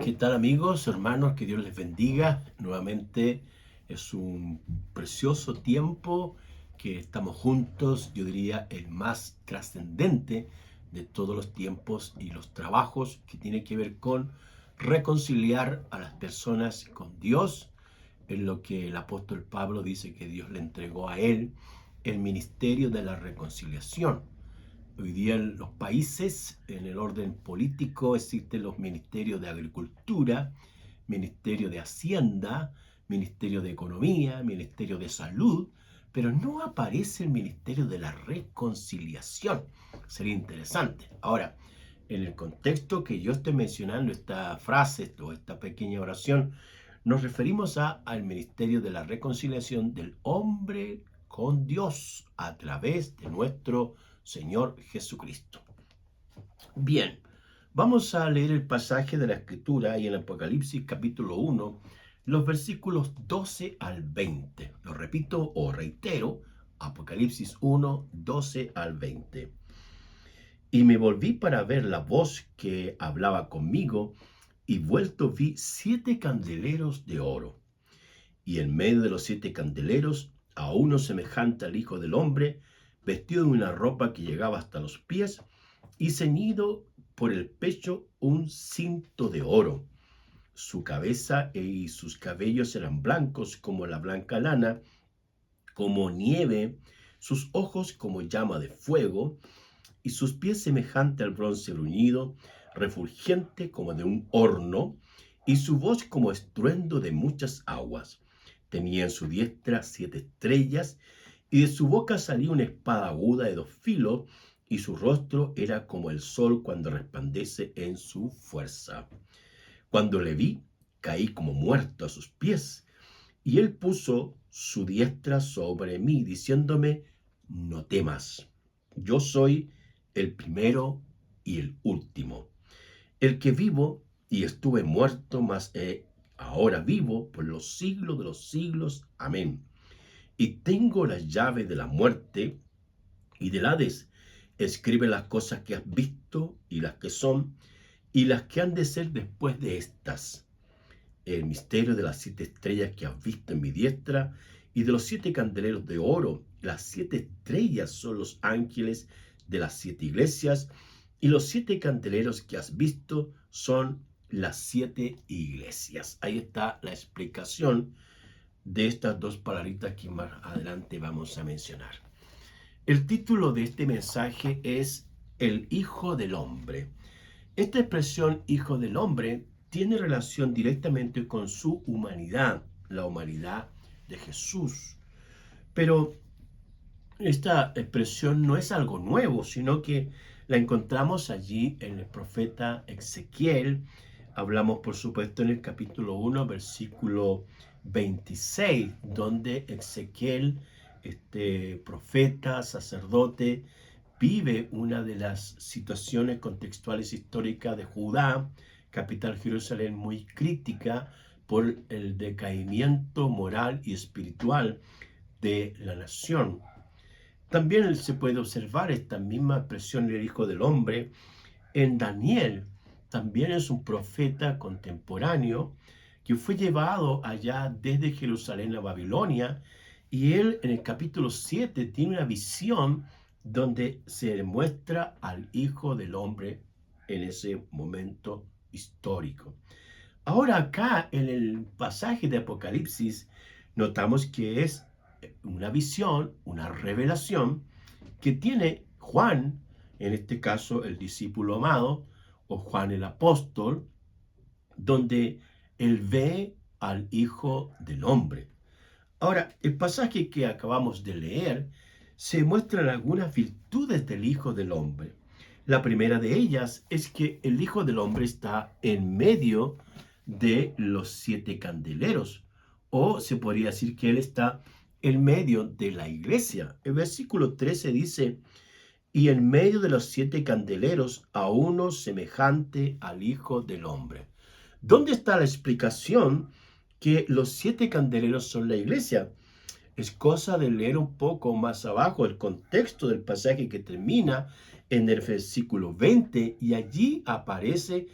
¿Qué tal amigos, hermanos? Que Dios les bendiga. Nuevamente es un precioso tiempo que estamos juntos, yo diría el más trascendente de todos los tiempos y los trabajos que tiene que ver con reconciliar a las personas con Dios, en lo que el apóstol Pablo dice que Dios le entregó a él el ministerio de la reconciliación. Hoy día en los países, en el orden político, existen los ministerios de Agricultura, Ministerio de Hacienda, Ministerio de Economía, Ministerio de Salud, pero no aparece el Ministerio de la Reconciliación. Sería interesante. Ahora, en el contexto que yo estoy mencionando esta frase o esta pequeña oración, nos referimos al Ministerio de la Reconciliación del hombre con Dios a través de nuestro Señor Jesucristo. Bien, vamos a leer el pasaje de la Escritura y en Apocalipsis capítulo 1, los versículos 12 al 20. Lo repito o reitero, Apocalipsis 1, 12 al 20. Y me volví para ver la voz que hablaba conmigo, y vuelto vi 7 candeleros de oro, y en medio de los 7 candeleros a uno semejante al Hijo del Hombre, vestido de una ropa que llegaba hasta los pies, y ceñido por el pecho un cinto de oro. Su cabeza y sus cabellos eran blancos como la blanca lana, como nieve, sus ojos como llama de fuego, y sus pies semejante al bronce bruñido, refulgente como de un horno, y su voz como estruendo de muchas aguas. Tenía en su diestra 7 estrellas, y de su boca salía una espada aguda de 2 filos, y su rostro era como el sol cuando resplandece en su fuerza. Cuando le vi, caí como muerto a sus pies, y él puso su diestra sobre mí, diciéndome: no temas, yo soy el primero y el último, el que vivo y estuve muerto, mas ahora vivo por los siglos de los siglos. Amén. Y tengo la llave de la muerte y del Hades. Escribe las cosas que has visto y las que son y las que han de ser después de estas. El misterio de las 7 estrellas que has visto en mi diestra y de los 7 candeleros de oro. Las 7 estrellas son los ángeles de las 7 iglesias, y los 7 candeleros que has visto son las 7 iglesias. Ahí está la explicación de estas dos palabritas que más adelante vamos a mencionar. El título de este mensaje es El Hijo del Hombre. Esta expresión Hijo del Hombre tiene relación directamente con su humanidad, la humanidad de Jesús. Pero esta expresión no es algo nuevo, sino que la encontramos allí en el profeta Ezequiel. Hablamos, por supuesto, en el capítulo 1, versículo 26, donde Ezequiel, este profeta, sacerdote, vive una de las situaciones contextuales históricas de Judá, capital Jerusalén, muy crítica por el decaimiento moral y espiritual de la nación. También se puede observar esta misma expresión del Hijo del Hombre en Daniel. También es un profeta contemporáneo que fue llevado allá desde Jerusalén a Babilonia, y él en el capítulo 7 tiene una visión donde se muestra al Hijo del Hombre en ese momento histórico. Ahora acá en el pasaje de Apocalipsis notamos que es una visión, una revelación que tiene Juan, en este caso el discípulo amado, o Juan el apóstol, donde él ve al Hijo del Hombre. Ahora, el pasaje que acabamos de leer se muestran algunas virtudes del Hijo del Hombre. La primera de ellas es que el Hijo del Hombre está en medio de los 7 candeleros, o se podría decir que él está en medio de la iglesia. El versículo 13 dice: y en medio de los 7 candeleros a uno semejante al Hijo del Hombre. ¿Dónde está la explicación que los 7 candeleros son la iglesia? Es cosa de leer un poco más abajo el contexto del pasaje que termina en el versículo 20, y allí aparece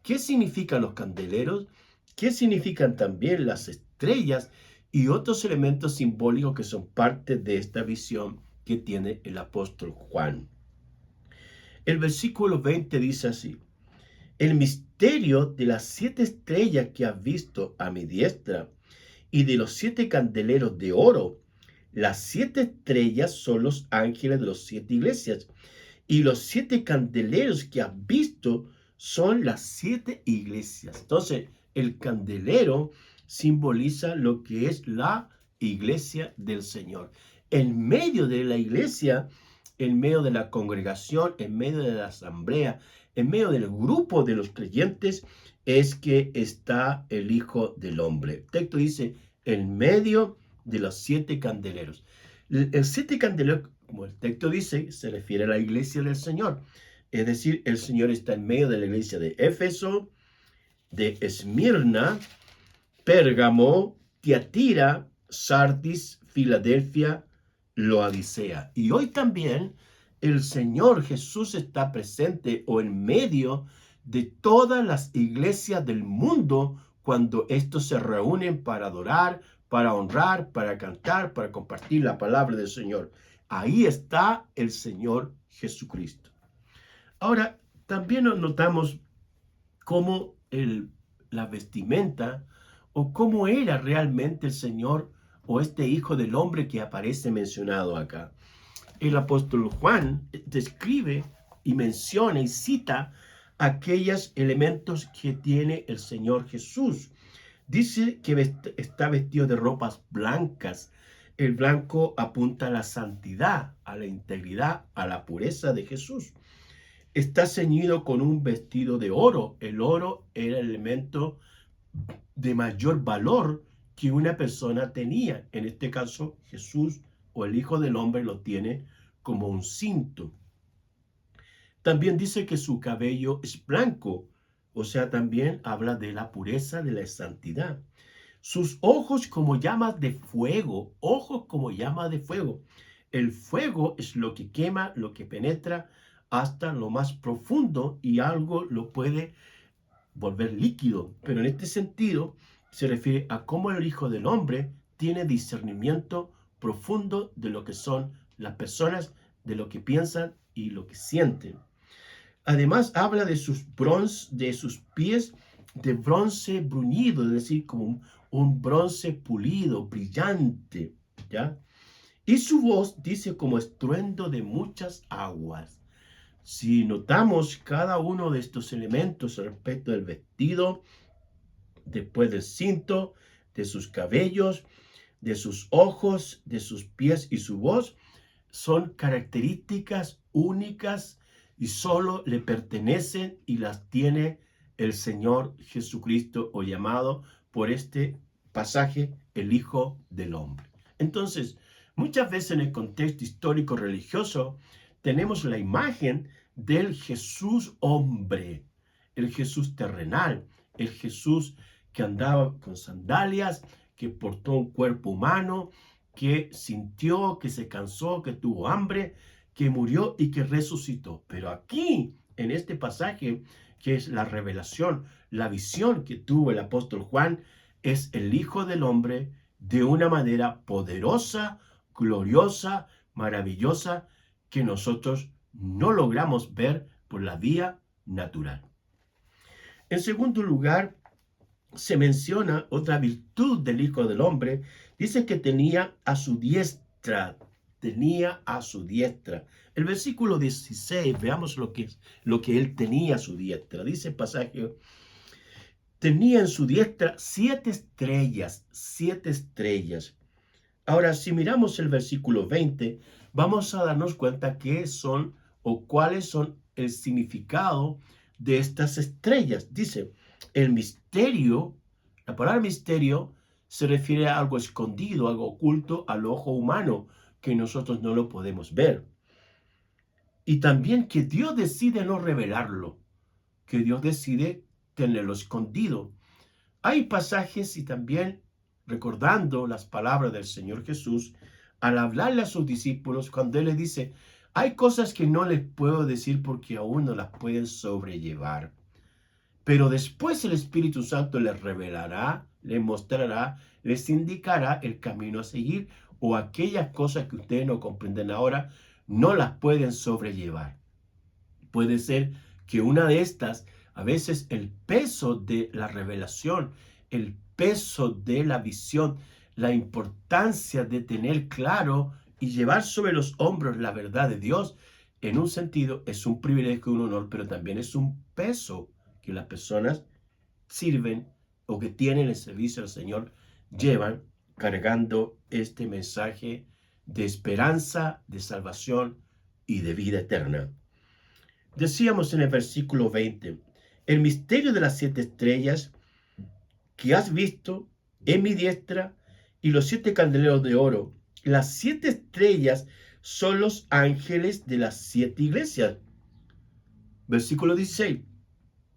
qué significan los candeleros, qué significan también las estrellas y otros elementos simbólicos que son parte de esta visión que tiene el apóstol Juan. El versículo 20 dice así: el misterio de las 7 estrellas que has visto a mi diestra y de los 7 candeleros de oro. Las 7 estrellas son los ángeles de las 7 iglesias y los 7 candeleros que has visto son las 7 iglesias. Entonces, el candelero simboliza lo que es la iglesia del Señor. En medio de la iglesia, en medio de la congregación, en medio de la asamblea, en medio del grupo de los creyentes, es que está el Hijo del Hombre. El texto dice, en medio de los 7 candeleros. El 7 candeleros, como el texto dice, se refiere a la iglesia del Señor. Es decir, el Señor está en medio de la iglesia de Éfeso, de Esmirna, Pérgamo, Tiatira, Sardis, Filadelfia, Laodicea. Y hoy también el Señor Jesús está presente o en medio de todas las iglesias del mundo cuando estos se reúnen para adorar, para honrar, para cantar, para compartir la palabra del Señor. Ahí está el Señor Jesucristo. Ahora, también nos notamos cómo la vestimenta o cómo era realmente el Señor o este Hijo del Hombre que aparece mencionado acá. El apóstol Juan describe y menciona y cita aquellos elementos que tiene el Señor Jesús. Dice que está vestido de ropas blancas. El blanco apunta a la santidad, a la integridad, a la pureza de Jesús. Está ceñido con un vestido de oro. El oro era el elemento de mayor valor que una persona tenía. En este caso, Jesús o el Hijo del Hombre lo tiene como un cinto. También dice que su cabello es blanco, o sea, también habla de la pureza, de la santidad. Sus ojos como llamas de fuego, ojos como llamas de fuego. El fuego es lo que quema, lo que penetra hasta lo más profundo y algo lo puede volver líquido. Pero en este sentido se refiere a cómo el Hijo del Hombre tiene discernimiento profundo de lo que son las personas, de lo que piensan y lo que sienten. Además habla de sus pies de bronce bruñido, es decir, como un bronce pulido, brillante, ¿ya? Y su voz dice como estruendo de muchas aguas. Si notamos cada uno de estos elementos respecto del vestido, después del cinto, de sus cabellos, de sus ojos, de sus pies y su voz, son características únicas y solo le pertenecen y las tiene el Señor Jesucristo, o llamado por este pasaje el Hijo del Hombre. Entonces, muchas veces en el contexto histórico religioso tenemos la imagen del Jesús hombre, el Jesús terrenal, el Jesús que andaba con sandalias, que portó un cuerpo humano, que sintió, que se cansó, que tuvo hambre, que murió y que resucitó. Pero aquí, en este pasaje, que es la revelación, la visión que tuvo el apóstol Juan, es el Hijo del Hombre de una manera poderosa, gloriosa, maravillosa, que nosotros no logramos ver por la vía natural. En segundo lugar, se menciona otra virtud del Hijo del Hombre. Dice que tenía a su diestra. El versículo 16, veamos lo que él tenía a su diestra. Dice el pasaje, tenía en su diestra 7 estrellas, 7 estrellas. Ahora, si miramos el versículo 20, vamos a darnos cuenta qué son o cuáles son el significado de estas estrellas. Dice, el misterio, la palabra misterio se refiere a algo escondido, algo oculto al ojo humano, que nosotros no lo podemos ver. Y también que Dios decide no revelarlo, que Dios decide tenerlo escondido. Hay pasajes y también recordando las palabras del Señor Jesús, al hablarle a sus discípulos, cuando Él les dice, hay cosas que no les puedo decir porque aún no las pueden sobrellevar. Pero después el Espíritu Santo les revelará, les mostrará, les indicará el camino a seguir, o aquellas cosas que ustedes no comprenden ahora no las pueden sobrellevar. Puede ser que una de estas, a veces el peso de la revelación, el peso de la visión, la importancia de tener claro y llevar sobre los hombros la verdad de Dios, en un sentido es un privilegio y un honor, pero también es un peso que las personas sirven o que tienen el servicio al Señor llevan cargando este mensaje de esperanza, de salvación y de vida eterna. Decíamos en el versículo 20, el misterio de las 7 estrellas que has visto en mi diestra y los 7 candeleros de oro. Las 7 estrellas son los ángeles de las 7 iglesias. Versículo 16,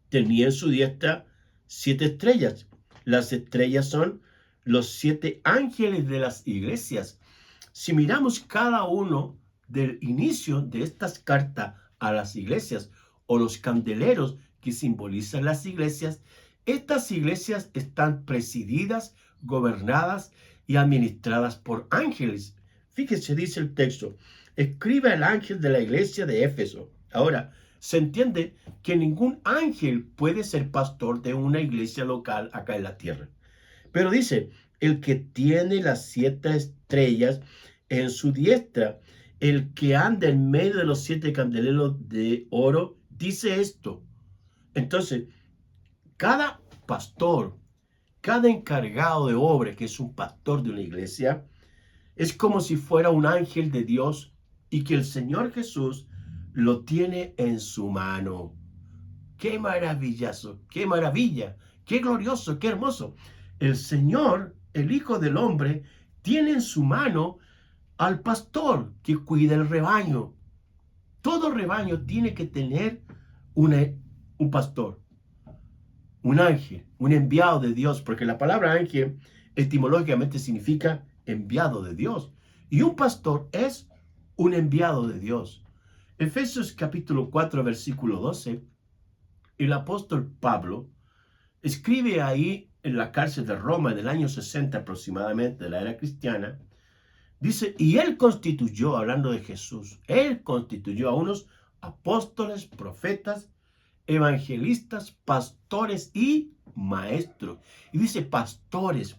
tenía en su diestra 7 estrellas. Las estrellas son los 7 ángeles de las iglesias. Si miramos cada uno del inicio de estas cartas a las iglesias o los candeleros que simbolizan las iglesias, estas iglesias están presididas, gobernadas y administradas por ángeles. Fíjese, dice el texto, escribe el ángel de la iglesia de Éfeso. Ahora, se entiende que ningún ángel puede ser pastor de una iglesia local acá en la tierra. Pero dice, el que tiene las 7 estrellas en su diestra, el que anda en medio de los 7 candeleros de oro, dice esto. Entonces, cada pastor, cada encargado de obra que es un pastor de una iglesia, es como si fuera un ángel de Dios y que el Señor Jesús lo tiene en su mano. ¡Qué maravilloso! ¡Qué maravilla! ¡Qué glorioso! ¡Qué hermoso! El Señor, el Hijo del Hombre, tiene en su mano al pastor que cuida el rebaño. Todo rebaño tiene que tener un pastor, un ángel, un enviado de Dios, porque la palabra ángel etimológicamente significa enviado de Dios. Y un pastor es un enviado de Dios. Efesios capítulo 4, versículo 12, el apóstol Pablo escribe ahí en la cárcel de Roma en el año 60 aproximadamente de la era cristiana, dice, y él constituyó, hablando de Jesús, él constituyó a unos apóstoles, profetas, evangelistas, pastores y maestros. Y dice pastores.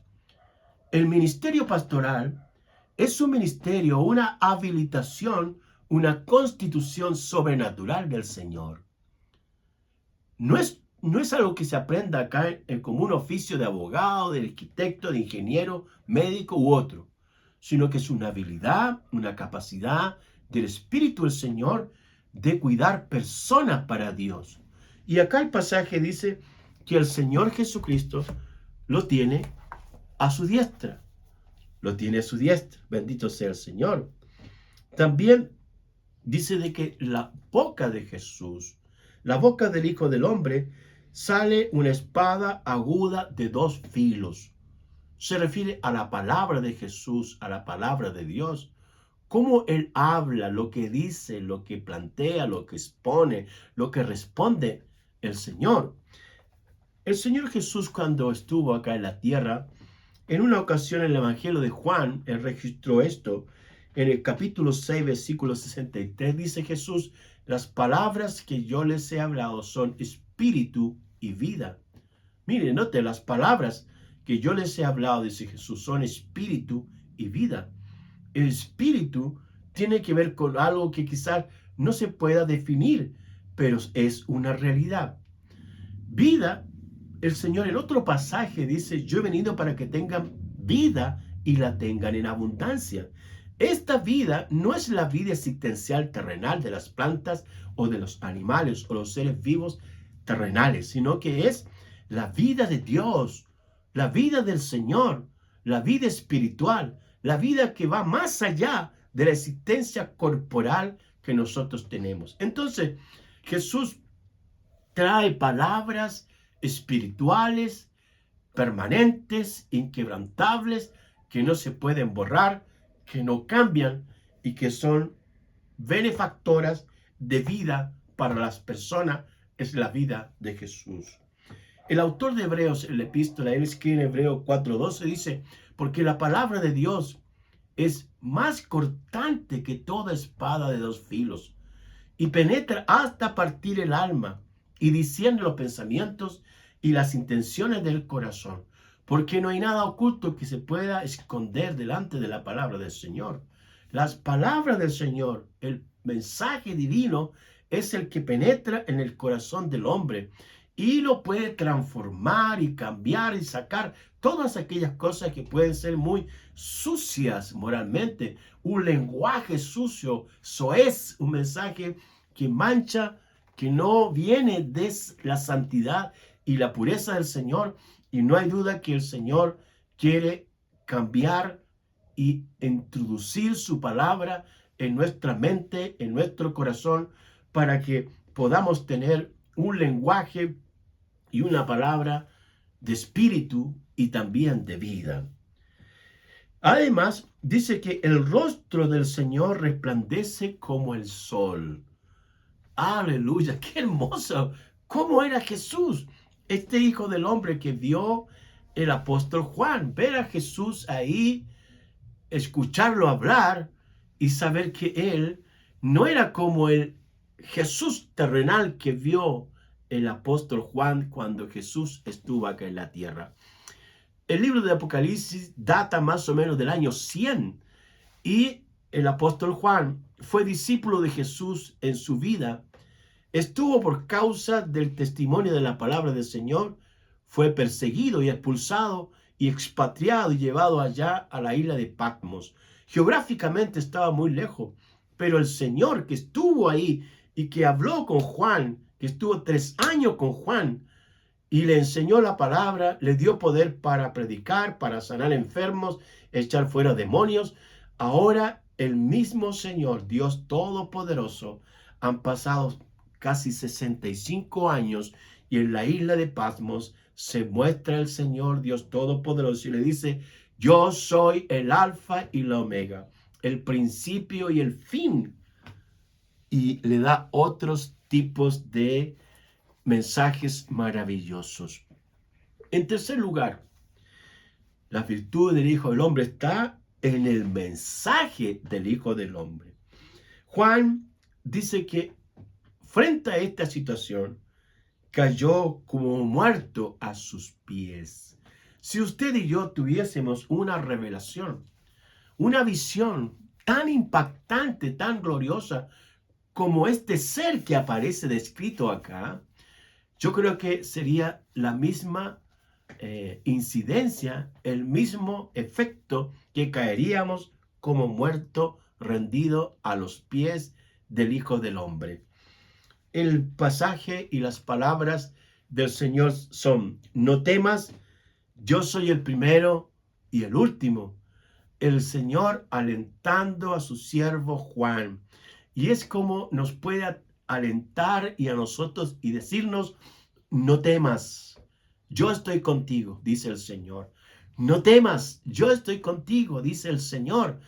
El ministerio pastoral es un ministerio, una habilitación, una constitución sobrenatural del Señor. No es algo que se aprenda acá como un oficio de abogado, de arquitecto, de ingeniero, médico u otro, sino que es una habilidad, una capacidad del Espíritu del Señor de cuidar personas para Dios. Y acá el pasaje dice que el Señor Jesucristo lo tiene a su diestra. Lo tiene a su diestra. Bendito sea el Señor. También dice de que la boca de Jesús, la boca del Hijo del Hombre, sale una espada aguda de 2 filos. Se refiere a la palabra de Jesús, a la palabra de Dios. Cómo Él habla, lo que dice, lo que plantea, lo que expone, lo que responde el Señor. El Señor Jesús, cuando estuvo acá en la tierra, en una ocasión en el Evangelio de Juan, Él registró esto. En el capítulo 6, versículo 63, dice Jesús, las palabras que yo les he hablado son espíritu y vida. Mire, note, las palabras que yo les he hablado, dice Jesús, son espíritu y vida. El espíritu tiene que ver con algo que quizás no se pueda definir, pero es una realidad. Vida, el Señor en otro pasaje dice, yo he venido para que tengan vida y la tengan en abundancia. Esta vida no es la vida existencial terrenal de las plantas o de los animales o los seres vivos terrenales, sino que es la vida de Dios, la vida del Señor, la vida espiritual, la vida que va más allá de la existencia corporal que nosotros tenemos. Entonces, Jesús trae palabras espirituales, permanentes, inquebrantables, que no se pueden borrar, que no cambian y que son benefactoras de vida para las personas. Es la vida de Jesús. El autor de Hebreos, en la epístola, él escribe en Hebreos 4:12, dice, porque la palabra de Dios es más cortante que toda espada de dos filos y penetra hasta partir el alma y discierne los pensamientos y las intenciones del corazón, porque no hay nada oculto que se pueda esconder delante de la palabra del Señor. Las palabras del Señor, el mensaje divino, es el que penetra en el corazón del hombre y lo puede transformar y cambiar y sacar todas aquellas cosas que pueden ser muy sucias moralmente. Un lenguaje sucio, soez, un mensaje que mancha, que no viene de la santidad y la pureza del Señor. Y no hay duda que el Señor quiere cambiar y introducir su palabra en nuestra mente, en nuestro corazón, para que podamos tener un lenguaje y una palabra de espíritu y también de vida. Además, dice que el rostro del Señor resplandece como el sol. Aleluya, qué hermoso. ¿Cómo era Jesús? Este hijo del hombre que vio el apóstol Juan, ver a Jesús ahí, escucharlo hablar y saber que él no era como el Jesús terrenal que vio el apóstol Juan cuando Jesús estuvo acá en la tierra. El libro de Apocalipsis data más o menos del año 100 y el apóstol Juan fue discípulo de Jesús en su vida. Estuvo por causa del testimonio de la palabra del Señor, fue perseguido y expulsado y expatriado y llevado allá a la isla de Patmos. Geográficamente estaba muy lejos, pero el Señor que estuvo ahí y que habló con Juan, que estuvo 3 años con Juan y le enseñó la palabra, le dio poder para predicar, para sanar enfermos, echar fuera demonios. Ahora el mismo Señor, Dios Todopoderoso, han pasado casi 65 años y en la isla de Patmos se muestra el Señor Dios Todopoderoso y le dice, yo soy el alfa y la omega, el principio y el fin. Y le da otros tipos de mensajes maravillosos. En tercer lugar, la virtud del Hijo del Hombre está en el mensaje del Hijo del Hombre. Juan dice que frente a esta situación, cayó como muerto a sus pies. Si usted y yo tuviésemos una revelación, una visión tan impactante, tan gloriosa como este ser que aparece descrito acá, yo creo que sería la misma incidencia, el mismo efecto que caeríamos como muerto rendido a los pies del Hijo del Hombre. El pasaje y las palabras del Señor son, no temas, yo soy el primero y el último. El Señor alentando a su siervo Juan. Y es como nos puede alentar y a nosotros y decirnos, no temas, yo estoy contigo, dice el Señor. No temas, yo estoy contigo, dice el Señor.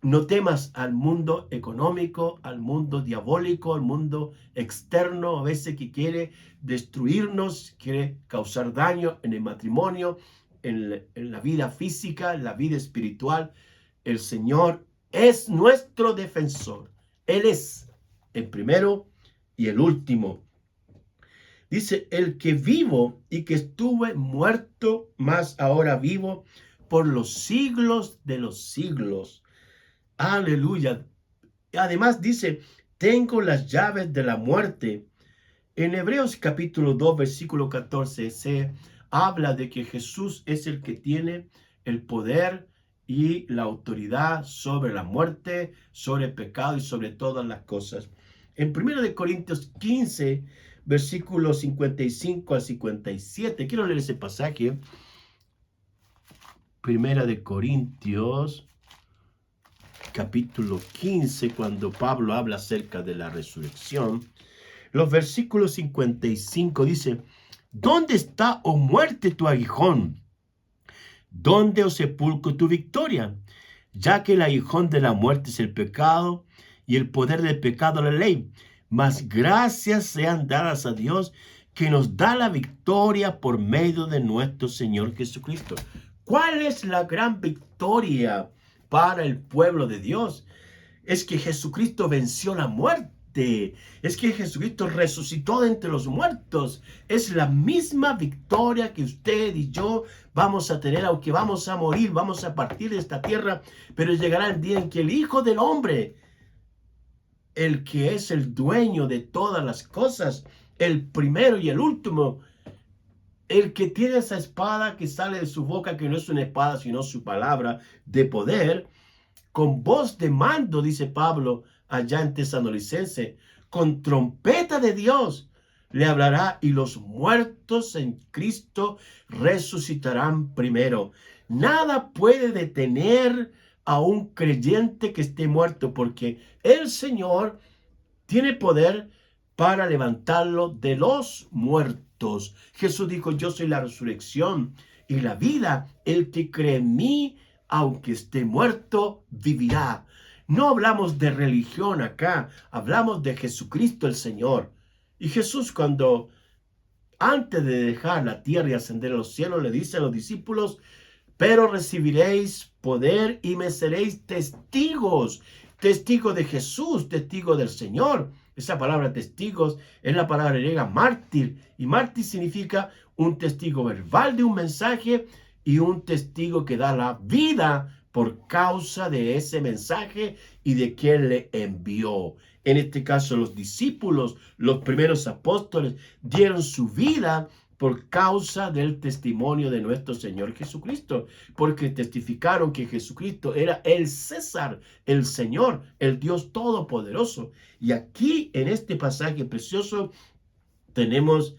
No temas al mundo económico, al mundo diabólico, al mundo externo, a veces que quiere destruirnos, quiere causar daño en el matrimonio, en la vida física, en la vida espiritual. El Señor es nuestro defensor. Él es el primero y el último. Dice, el que vivo y que estuve muerto, mas ahora vivo por los siglos de los siglos. Aleluya. Además dice, tengo las llaves de la muerte. En Hebreos capítulo 2, versículo 14, se habla de que Jesús es el que tiene el poder y la autoridad sobre la muerte, sobre el pecado y sobre todas las cosas. En 1 Corintios 15, versículos 55 al 57, quiero leer ese pasaje. 1 Corintios capítulo 15, cuando Pablo habla acerca de la resurrección, los versículos 55 dice, ¿dónde está, oh muerte, tu aguijón? ¿Dónde, oh sepulcro, tu victoria? Ya que el aguijón de la muerte es el pecado y el poder del pecado la ley. Mas gracias sean dadas a Dios que nos da la victoria por medio de nuestro Señor Jesucristo. ¿Cuál es la gran victoria para el pueblo de Dios? Es que Jesucristo venció la muerte. Es que Jesucristo resucitó de entre los muertos. Es la misma victoria que usted y yo vamos a tener, aunque vamos a morir, vamos a partir de esta tierra, pero llegará el día en que el Hijo del Hombre, el que es el dueño de todas las cosas, el primero y el último, el que tiene esa espada que sale de su boca, que no es una espada, sino su palabra de poder, con voz de mando, dice Pablo allá en Tesalonicense, con trompeta de Dios le hablará, y los muertos en Cristo resucitarán primero. Nada puede detener a un creyente que esté muerto, porque el Señor tiene poder para levantarlo de los muertos. Jesús dijo: yo soy la resurrección y la vida. El que cree en mí, aunque esté muerto, vivirá. No hablamos de religión acá, hablamos de Jesucristo el Señor. Y Jesús, cuando antes de dejar la tierra y ascender a los cielos, le dice a los discípulos: pero recibiréis poder y me seréis testigos. Testigo de Jesús, testigo del Señor. Esa palabra testigos es la palabra griega mártir. Y mártir significa un testigo verbal de un mensaje y un testigo que da la vida por causa de ese mensaje y de quien le envió. En este caso, los discípulos, los primeros apóstoles, dieron su vida por causa del testimonio de nuestro Señor Jesucristo, porque testificaron que Jesucristo era el César, el Señor, el Dios Todopoderoso. Y aquí, en este pasaje precioso, tenemos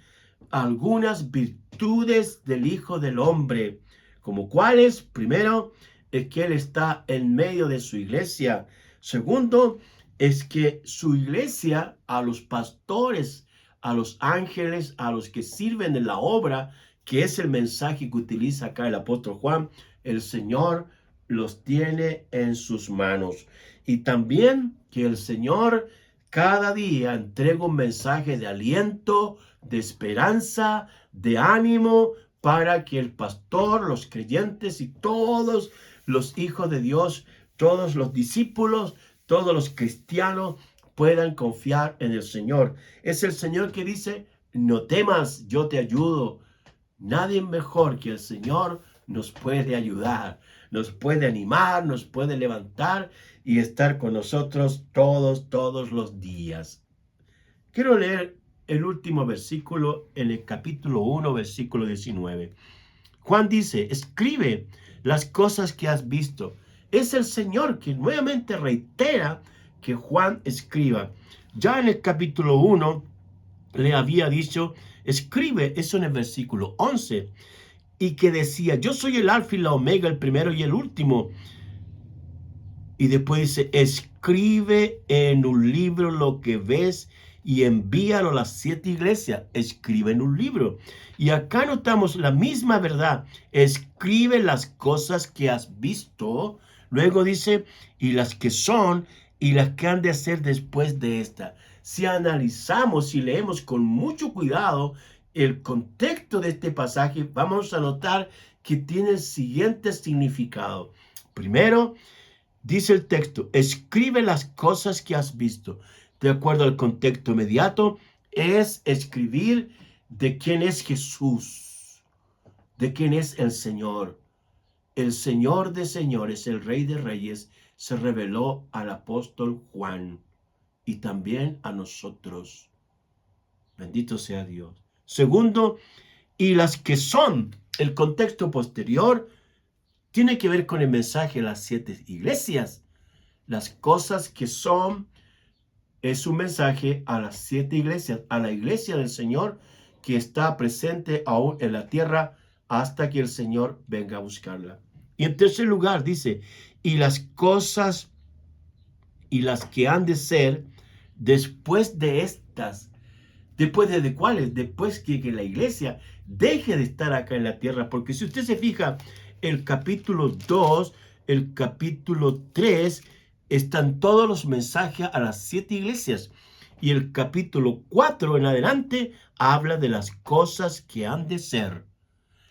algunas virtudes del Hijo del Hombre, como cuáles: primero, es que Él está en medio de su iglesia. Segundo, es que su iglesia, a los pastores, a los ángeles, a los que sirven en la obra, que es el mensaje que utiliza acá el apóstol Juan, el Señor los tiene en sus manos. Y también que el Señor cada día entrega un mensaje de aliento, de esperanza, de ánimo, para que el pastor, los creyentes y todos los hijos de Dios, todos los discípulos, todos los cristianos puedan confiar en el Señor. Es el Señor que dice: no temas, yo te ayudo. Nadie mejor que el Señor nos puede ayudar, nos puede animar, nos puede levantar y estar con nosotros todos los días. Quiero leer el último versículo en el capítulo 1, versículo 19. Juan dice: escribe las cosas que has visto. Es el Señor que nuevamente reitera que Juan escriba. Ya en el capítulo 1 le había dicho: escribe, eso en el versículo 11, y que decía: yo soy el alfa y la omega, el primero y el último. Y después dice: escribe en un libro lo que ves y envíalo a las 7 iglesias. Escribe en un libro. Y acá notamos la misma verdad. Escribe las cosas que has visto. Luego dice: y las que son y las que han de hacer después de esta. Si analizamos y leemos con mucho cuidado el contexto de este pasaje, vamos a notar que tiene el siguiente significado. Primero, dice el texto: escribe las cosas que has visto. De acuerdo al contexto inmediato, es escribir de quién es Jesús, de quién es el Señor. El Señor de señores, el Rey de reyes, se reveló al apóstol Juan y también a nosotros. Bendito sea Dios. Segundo, y las que son. El contexto posterior tiene que ver con el mensaje de las 7 iglesias. Las cosas que son es un mensaje a las 7 iglesias, a la iglesia del Señor que está presente aún en la tierra hasta que el Señor venga a buscarla. Y en tercer lugar dice: y las cosas y las que han de ser después de estas. ¿Después de cuáles? Después que la iglesia deje de estar acá en la tierra. Porque si usted se fija, el capítulo 2, el capítulo 3, están todos los mensajes a las 7 iglesias. y el capítulo 4 en adelante habla de las cosas que han de ser.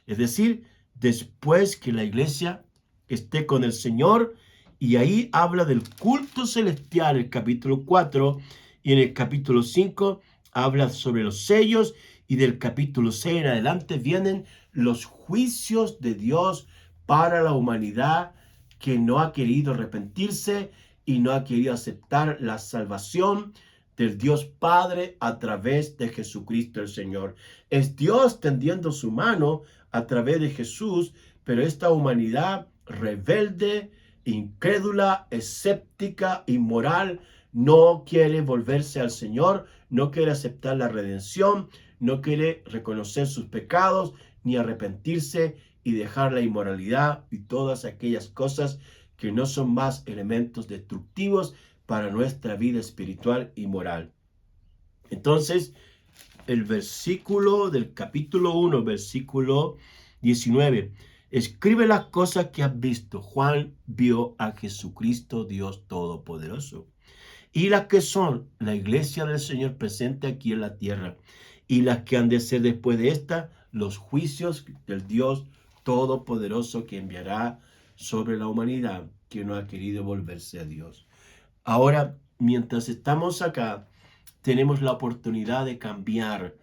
Es decir, después que la iglesia esté con el Señor, y ahí habla del culto celestial, el capítulo 4, y en el capítulo 5 habla sobre los sellos, y del capítulo 6 en adelante vienen los juicios de Dios para la humanidad que no ha querido arrepentirse y no ha querido aceptar la salvación del Dios Padre a través de Jesucristo el Señor. Es Dios tendiendo su mano a través de Jesús, pero esta humanidad rebelde, incrédula, escéptica, inmoral, no quiere volverse al Señor, no quiere aceptar la redención, no quiere reconocer sus pecados, ni arrepentirse y dejar la inmoralidad y todas aquellas cosas que no son más elementos destructivos para nuestra vida espiritual y moral. Entonces, el versículo del capítulo 1, versículo 19. Escribe las cosas que has visto. Juan vio a Jesucristo, Dios Todopoderoso, y las que son la iglesia del Señor presente aquí en la tierra, y las que han de ser después de esta, los juicios del Dios Todopoderoso que enviará sobre la humanidad que no ha querido volverse a Dios. Ahora, mientras estamos acá, tenemos la oportunidad de cambiar,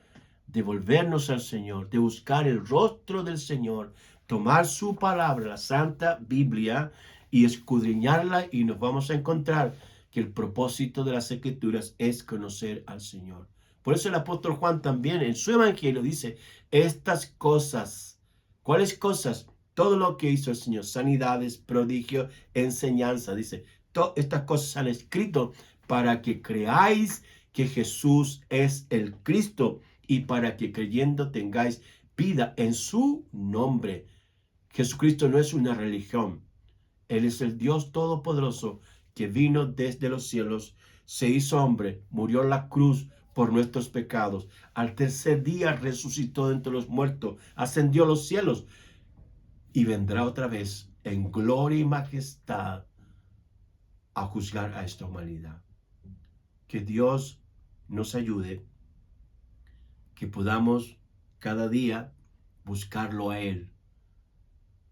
de volvernos al Señor, de buscar el rostro del Señor, tomar su palabra, la Santa Biblia, y escudriñarla, y nos vamos a encontrar que el propósito de las Escrituras es conocer al Señor. Por eso el apóstol Juan también en su evangelio dice, estas cosas, ¿cuáles cosas? Todo lo que hizo el Señor, sanidades, prodigios, enseñanza, dice, todas estas cosas han escrito para que creáis que Jesús es el Cristo y para que creyendo tengáis vida en su nombre. Jesucristo no es una religión. Él es el Dios Todopoderoso que vino desde los cielos, se hizo hombre, murió en la cruz por nuestros pecados. Al tercer día resucitó de entre los muertos, ascendió a los cielos y vendrá otra vez en gloria y majestad a juzgar a esta humanidad. Que Dios nos ayude, que podamos cada día buscarlo a Él,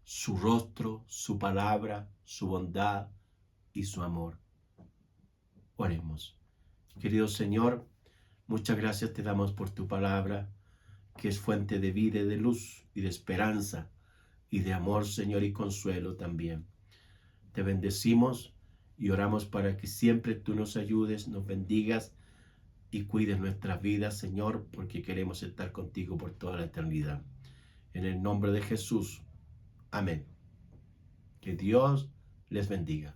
su rostro, su palabra, su bondad y su amor. Oremos. Querido Señor, muchas gracias te damos por tu palabra, que es fuente de vida y de luz y de esperanza y de amor, Señor, y consuelo también. Te bendecimos y oramos para que siempre tú nos ayudes, nos bendigas y cuides nuestras vidas, Señor, porque queremos estar contigo por toda la eternidad. En el nombre de Jesús. Amén. Que Dios les bendiga.